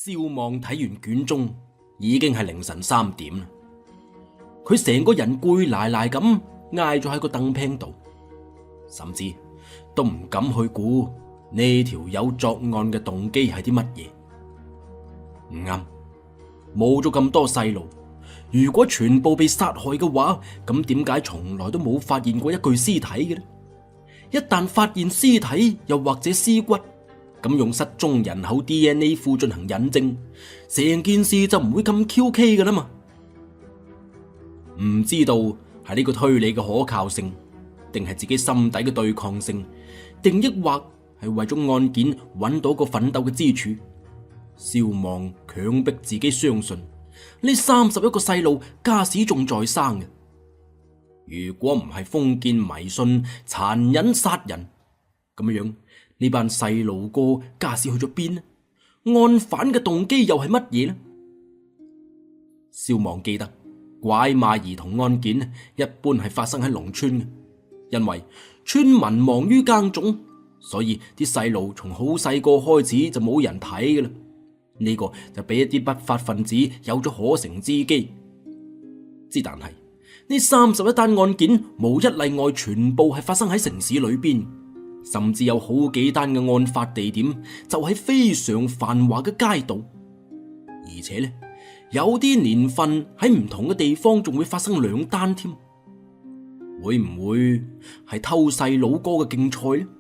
蕭望睇完卷宗，已經係凌晨3點啦。佢成個人攰賴賴咁挨咗喺個凳柄度，甚至都唔敢去估呢條友作案嘅動機係啲乜嘢。唔啱，冇咗咁多細路，如果全部被殺害嘅話，咁點解從來都冇發現過一具屍體嘅呢？一旦發現屍體又或者屍骨，咁用失蹤人口 DNA 庫進行引證，成件事就唔會咁 QK 噶啦嘛。唔知道係呢個推理嘅可靠性，定係自己心底嘅對抗性，定抑或係為咗案件揾到個奮鬥嘅支柱。蕭望強迫自己相信呢31個細路家史仲在生嘅。如果唔係封建迷信、殘忍殺人咁樣，呢班細路哥家史去咗邊呢？案犯嘅動機又係乜嘢呢？蕭望記得拐賣兒童案件一般係發生喺農村嘅，因為村民忙於耕種，所以啲細路從好細個開始就冇人睇㗎啦。呢個就俾一啲不法分子有咗可乘之機。但係呢31單案件無一例外，全部係發生喺城市裏邊，甚至有好幾單嘅案發地點就喺非常繁華嘅街道，而且呢，有啲年份喺唔同嘅地方仲會發生2單添。會唔會係偷細佬哥嘅競賽呢？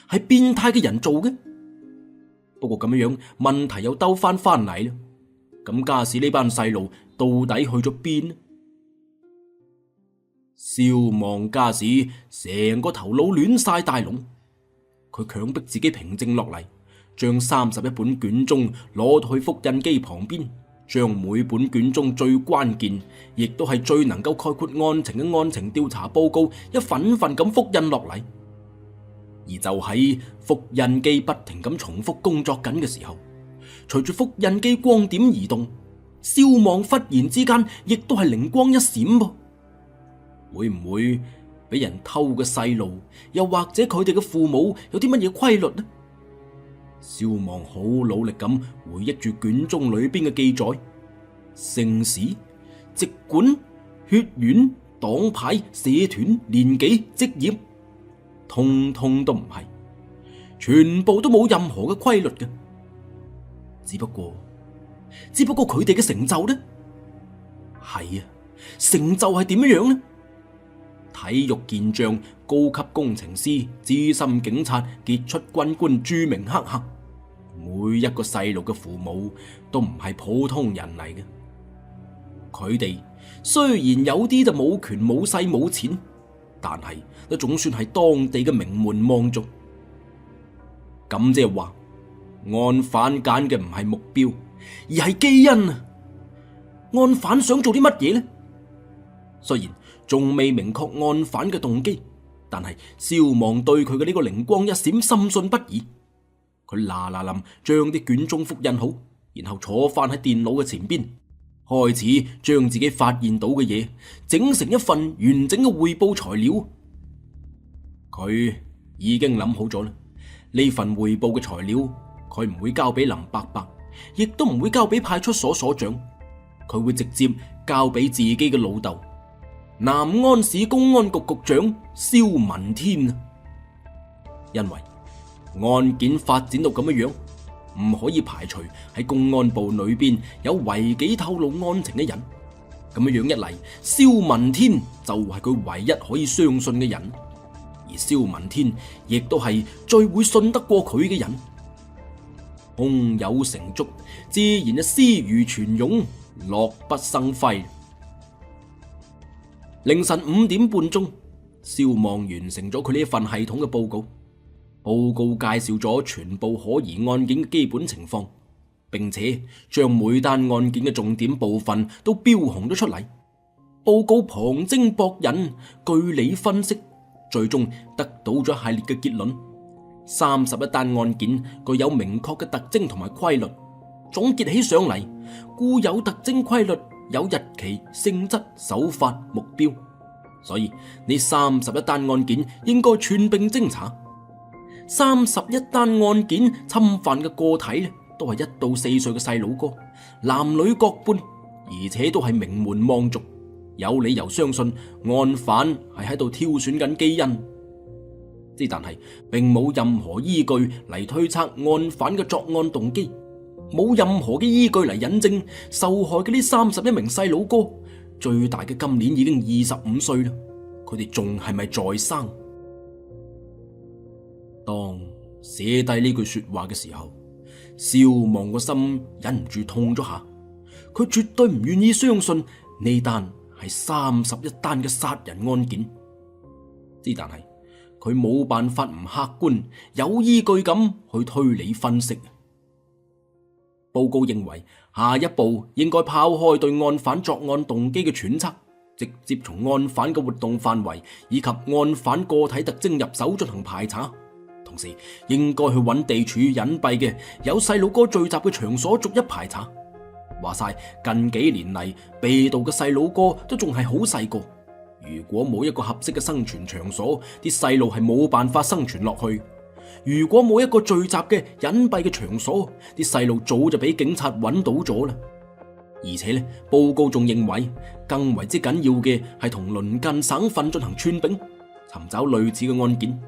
係變態嘅人做嘅？不過咁樣問題又兜翻嚟啦。咁家史呢班細路到底去咗邊呢？蕭望家史成個頭腦亂晒大龍，佢強迫自己平靜落嚟，將31本卷宗攞到去複印機旁邊，將每本卷宗最關鍵，亦都係最能夠概括案情嘅案情調查報告一份份咁複印落嚟。而就喺複印機不停咁重複工作緊嘅時候，隨住複印機光點移動，蕭望忽然之間亦都係靈光一閃噃。會唔會俾人偷嘅細路，又或者佢哋嘅父母有啲乜嘢規律呢？蕭望好努力咁回憶住卷宗裏邊嘅記載，姓氏、籍貫、血緣、黨派、社團、年紀、職業，通通都唔係，全部都冇任何嘅規律嘅。只不過佢哋嘅成就呢？係啊，成就係點樣呢？體育健將、高級工程師、資深警察、傑出軍官、著名黑客，每一個細路嘅父母都唔係普通人嚟嘅。佢哋雖然有啲就冇權冇勢冇錢，但係都總算係當地嘅名門望族。咁即係話，案犯揀嘅唔係目標，而係基因啊！案犯想做啲乜嘢呢？雖然仲未明確案犯嘅動機，但係蕭望對佢嘅呢個靈光一閃深信不疑。佢嗱嗱臨將啲卷宗複印好，然後坐翻喺電腦嘅前邊，開始將自己發現到嘅嘢整成一份完整嘅匯報材料。佢已經諗好咗啦，呢份匯報嘅材料佢唔會交俾林伯伯，亦都唔會交俾派出所所長，佢會直接交俾自己嘅老豆，南安市公安局局長蕭文天啊。因為案件發展到咁樣，唔可以排除喺公安部裏邊有違紀透露案情嘅人。咁樣一嚟，蕭文天就係佢唯一可以相信嘅人，而蕭文天亦都係最會信得過佢嘅人。胸有成竹，自然就屍如泉湧，樂不生輝。凌晨5點半鐘，蕭望完成咗佢呢一份系統嘅報告。報告介紹咗全部可疑案件嘅基本情況，並且將每單案件嘅重點部分都標紅咗出嚟。報告旁徵博引，據理分析，最終得到咗一系列嘅結論。31單案件具有明確嘅特徵同埋規律，總結起上嚟，固有特徵規律有日期、性質、手法、目標，所以呢31單案件應該串併偵查。31單案件侵犯嘅個體呢，都係1到4歲嘅細佬哥，男女各半，而且都係名門望族，有理由相信案犯係喺度挑選緊基因。但係並冇任何依據嚟推測案犯嘅作案動機，冇任何嘅依據嚟引證受害嘅呢31名細佬哥，最大嘅今年已經25歲啦，佢哋仲係咪在生？當寫低呢句說話嘅時候，蕭望個心忍唔住痛咗下，佢絕對唔願意相信呢單係31單嘅殺人案件，但係佢冇辦法唔客觀有依據咁去推理分析。報告認為下一步應該拋開對案犯作案動機嘅揣測，直接從案犯嘅活動範圍以及案犯個體特徵入手進行排查，同時應該去揾地處隱蔽嘅有細佬哥聚集嘅場所逐一排查。話晒近幾年嚟被盜嘅細佬哥都仲係好細個，如果冇一個合適嘅生存場所，啲細路係冇辦法生存落去。如果冇一個聚集嘅隱蔽嘅場所，啲細路早就俾警察揾到咗啦。而且呢，報告仲認為更為之緊要嘅係同鄰近省份進行串並，尋找類似嘅案件。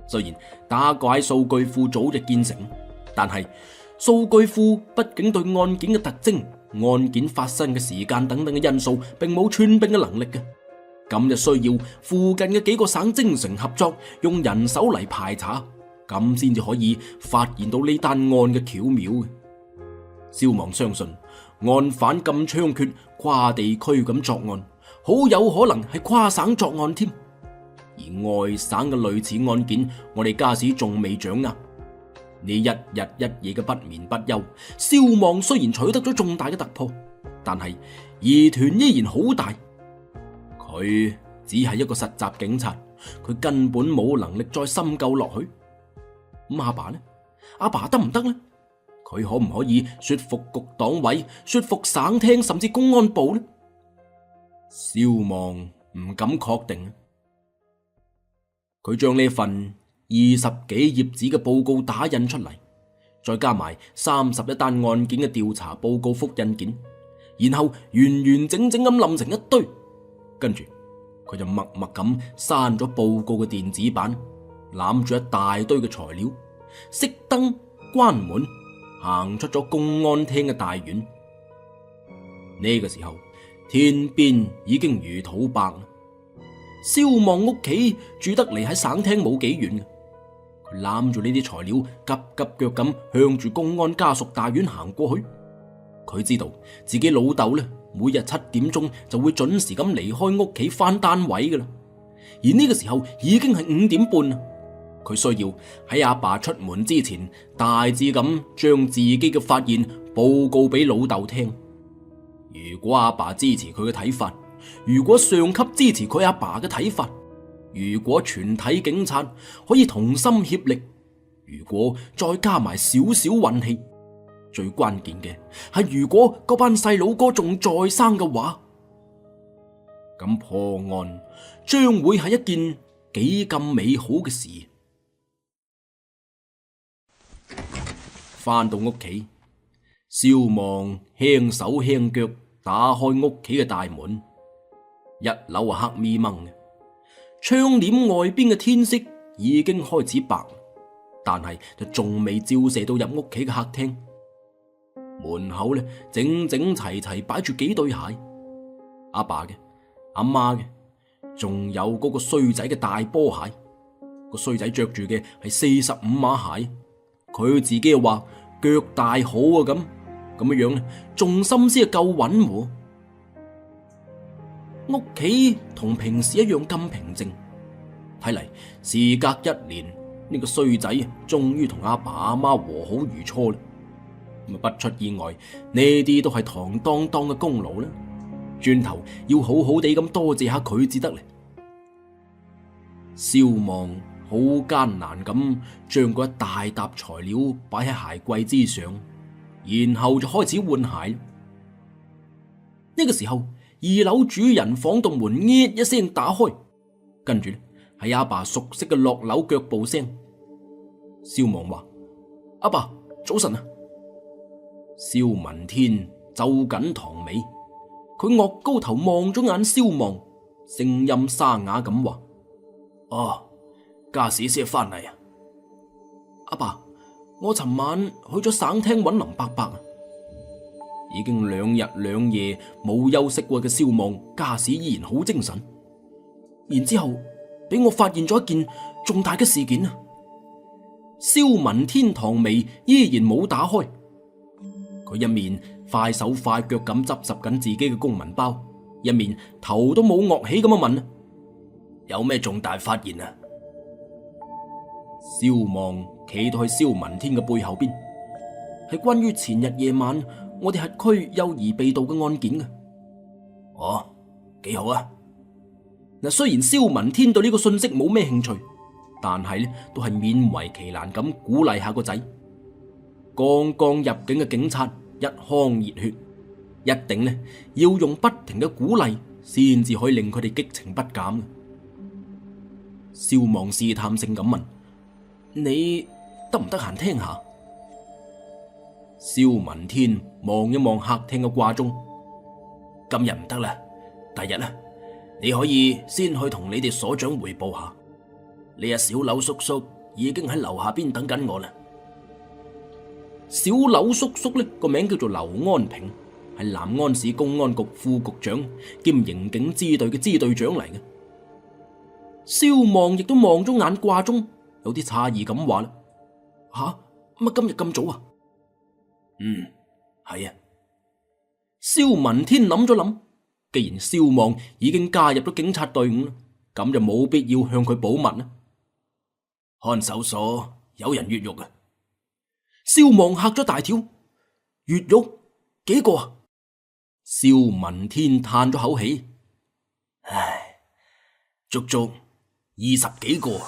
雖然打怪數據庫早就建成，但係數據庫畢竟對案件嘅特徵、案件發生嘅時間等等嘅因素並冇串並嘅能力嘅，咁就需要附近嘅幾個省精誠合作，用人手嚟排查，咁先至可以發現到呢單案嘅巧妙嘅。蕭望相信案犯咁猖獗，跨地區咁作案，好有可能係跨省作案添。而外省嘅類似案件，我哋家史仲未掌握。呢一日一夜嘅不眠不休，蕭望雖然取得咗重大嘅突破，但係疑團依然好大。佢只係一個實習警察，佢根本冇能力再深究落去。咁阿爸呢？阿爸得唔得呢？佢可唔可以說服局黨委、說服省廳甚至公安部呢？蕭望唔敢確定。佢將呢份20幾頁紙嘅報告打印出嚟，再加埋31單案件嘅調查報告複印件，然後完完整整咁冧成一堆，跟住佢就默默咁刪咗報告嘅電子版，攬住一大堆嘅材料，熄燈關門，行出咗公安廳嘅大院。呢個時候天邊已經如土白啦。蕭望屋企住得離喺省廳冇幾遠嘅，佢攬住呢啲材料，急急腳咁向住公安家屬大院行過去。佢知道自己老豆呢，每日7點鐘就會準時咁離開屋企翻單位噶啦，而呢個時候已經係5點半啦。佢需要喺阿爸出門之前，大致咁將自己嘅發現報告俾老豆聽。如果阿爸支持佢嘅睇法，如果上級支持佢阿爸嘅睇法，如果全體警察可以同心協力，如果再加埋少少運氣，最關鍵嘅係如果嗰班細佬哥仲在生嘅話，咁破案將會係一件幾咁美好嘅事。翻到屋企，蕭望輕手輕腳打開屋企嘅大門。1樓黑咪掹嘅，窗簾外邊嘅天色已經開始白，但係就仲未照射到入屋企嘅客廳。門口呢，整整齊齊擺住幾對鞋，阿爸嘅、阿媽嘅，仲有嗰個衰仔嘅大波鞋。個衰仔着住嘅係45碼鞋，佢自己又話腳大好啊，咁樣呢，重心先係夠穩喎。屋企同平時一樣咁平靜，睇嚟事隔1年，呢個衰仔終於同阿爸阿媽和好如初啦。不出意外，呢啲都係堂當當嘅功勞啦。轉頭要好好地咁多謝下佢至得嚟。蕭望好艱難咁將嗰一大沓材料擺喺鞋櫃之上，然後就開始換鞋。呢個時候，2樓主人房度門一聲打開，跟住係阿爸熟悉嘅落樓腳步聲。蕭望話：阿爸，早晨啊！蕭文天皺緊堂眉，佢岳高頭望咗眼蕭望，聲音沙啞咁話：哦，家史先翻嚟啊！阿爸，我尋晚去咗省廳揾林伯伯啊！已經2日2夜冇休息過嘅蕭望，家史依然好精神。然之後俾我發現咗一件重大嘅事件啊！蕭文天堂眉依然冇打開，佢一面快手快腳咁執拾緊自己嘅公文包，一面頭都冇岳起咁樣問：有咩重大發現啊？蕭望企到去蕭文天嘅背後邊，係關於前日夜晚我哋轄區幼兒被盜嘅案件嘅。哦，幾好啊！嗱，雖然蕭文天對呢個信息冇咩興趣，但係呢都係勉為其難咁鼓勵下個仔。剛剛入境嘅警察一腔熱血，一定呢要用不停嘅鼓勵先至可以令佢哋激情不減嘅。蕭望試探性咁問：你得唔得閒聽下？蕭文天望一望客廳嘅掛鐘，今日唔得啦，第日啦，你可以先去同你哋所長匯報下。你阿小柳叔叔已經喺樓下邊等緊我啦。小柳叔叔呢個名叫做劉安平，係南安市公安局副局長兼刑警支隊嘅支隊長嚟嘅。蕭望亦都望咗眼掛鐘，有啲詫異咁話啦：吓，乜今日咁早啊？係啊。蕭文天諗咗諗，既然蕭望已經加入咗警察隊伍啦，咁就冇必要向佢保密啦。看守所有人越獄啊！蕭望嚇咗大跳，越獄幾個啊？蕭文天嘆咗口氣，唉，足足20幾個。